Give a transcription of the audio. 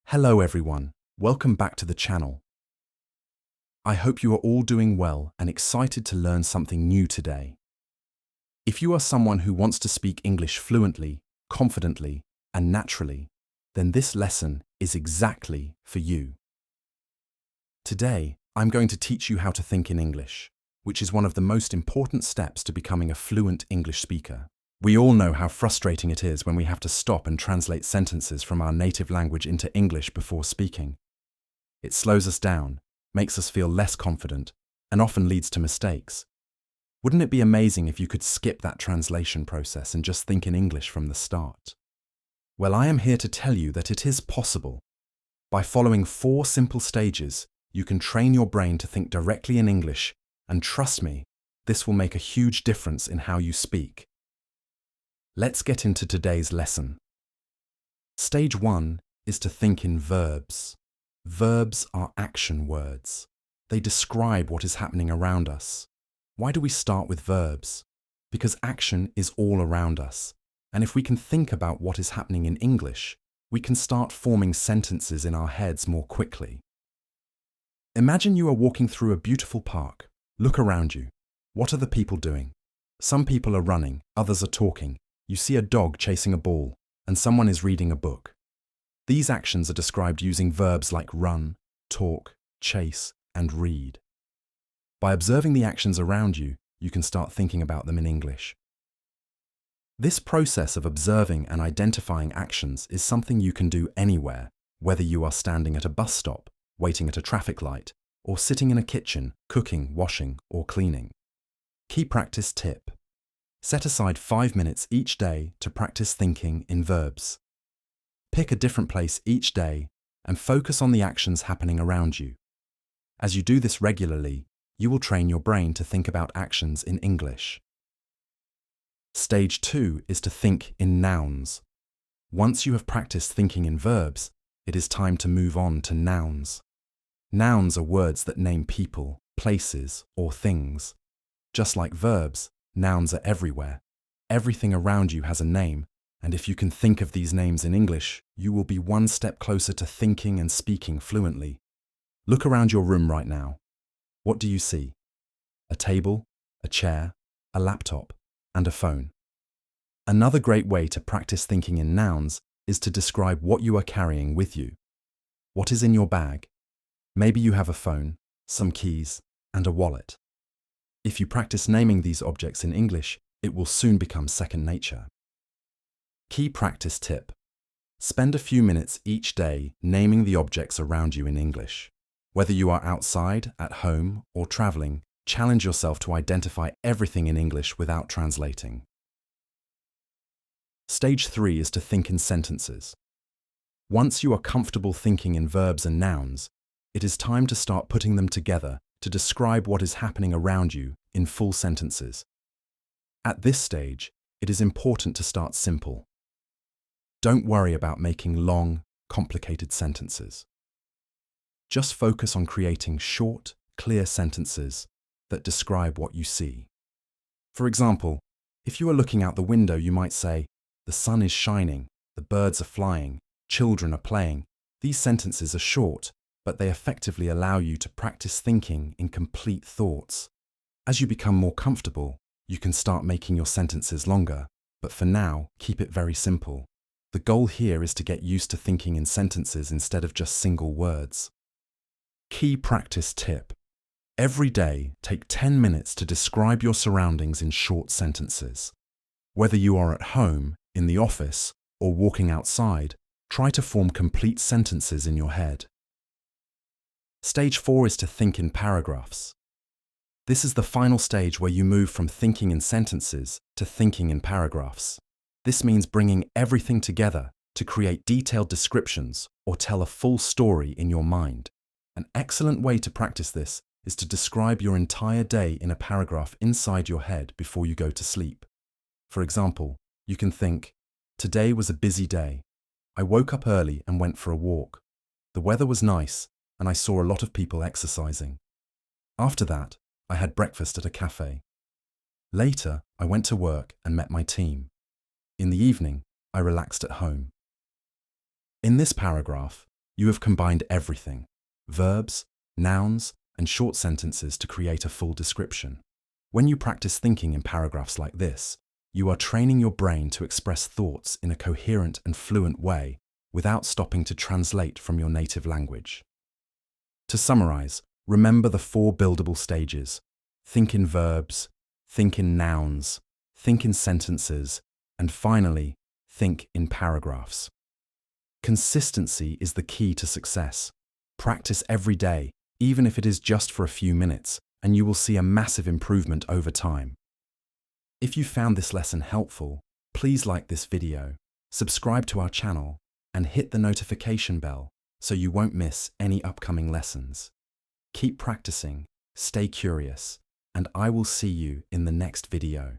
Hello everyone, welcome back to the channel. I hope you are all doing well and excited to learn something new today. If you are someone who wants to speak English fluently, confidently, and naturally, then this lesson is exactly for you. Today, I'm going to teach you how to think in English, which is one of the most important steps to becoming a fluent English speaker. We all know how frustrating it is when we have to stop and translate sentences from our native language into English before speaking. It slows us down, makes us feel less confident, and often leads to mistakes. Wouldn't it be amazing if you could skip that translation process and just think in English from the start? Well, I am here to tell you that it is possible. By following 4 simple stages, you can train your brain to think directly in English, and trust me, this will make a huge difference in how you speak. Let's get into today's lesson. Stage 1 is to think in verbs. Verbs are action words. They describe what is happening around us. Why do we start with verbs? Because action is all around us. And if we can think about what is happening in English, we can start forming sentences in our heads more quickly. Imagine you are walking through a beautiful park. Look around you. What are the people doing? Some people are running, others are talking. You see a dog chasing a ball, and someone is reading a book. These actions are described using verbs like run, talk, chase, and read. By observing the actions around you, you can start thinking about them in English. This process of observing and identifying actions is something you can do anywhere, whether you are standing at a bus stop, waiting at a traffic light, or sitting in a kitchen, cooking, washing, or cleaning. Key practice tip. Set aside 5 minutes each day to practice thinking in verbs. Pick a different place each day and focus on the actions happening around you. As you do this regularly, you will train your brain to think about actions in English. Stage 2 is to think in nouns. Once you have practiced thinking in verbs, it is time to move on to nouns. Nouns are words that name people, places, or things. Just like verbs, nouns are everywhere. Everything around you has a name, and if you can think of these names in English, you will be one step closer to thinking and speaking fluently. Look around your room right now. What do you see? A table, a chair, a laptop, and a phone. Another great way to practice thinking in nouns is to describe what you are carrying with you. What is in your bag? Maybe you have a phone, some keys, and a wallet. If you practice naming these objects in English, it will soon become second nature. Key practice tip. Spend a few minutes each day naming the objects around you in English. Whether you are outside, at home, or traveling, challenge yourself to identify everything in English without translating. Stage 3 is to think in sentences. Once you are comfortable thinking in verbs and nouns, it is time to start putting them together to describe what is happening around you in full sentences. At this stage, it is important to start simple. Don't worry about making long, complicated sentences. Just focus on creating short, clear sentences that describe what you see. For example, if you are looking out the window, you might say, "The sun is shining, the birds are flying, children are playing." These sentences are short, but they effectively allow you to practice thinking in complete thoughts. As you become more comfortable, you can start making your sentences longer, but for now, keep it very simple. The goal here is to get used to thinking in sentences instead of just single words. Key practice tip. Every day, take 10 minutes to describe your surroundings in short sentences. Whether you are at home, in the office, or walking outside, try to form complete sentences in your head. Stage 4 is to think in paragraphs. This is the final stage where you move from thinking in sentences to thinking in paragraphs. This means bringing everything together to create detailed descriptions or tell a full story in your mind. An excellent way to practice this is to describe your entire day in a paragraph inside your head before you go to sleep. For example, you can think, "Today was a busy day. I woke up early and went for a walk. The weather was nice, and I saw a lot of people exercising. After that, I had breakfast at a cafe. Later, I went to work and met my team. In the evening, I relaxed at home." In this paragraph, You have combined everything: verbs, nouns, and short sentences to create a full description. When you practice thinking in paragraphs like this, you are training your brain to express thoughts in a coherent and fluent way without stopping to translate from your native language. To summarize, remember the 4 buildable stages: think in verbs, think in nouns, think in sentences, and finally, think in paragraphs. Consistency is the key to success. Practice every day, even if it is just for a few minutes, and you will see a massive improvement over time. If you found this lesson helpful, please like this video, subscribe to our channel, and hit the notification bell so you won't miss any upcoming lessons. Keep practicing, stay curious, and I will see you in the next video.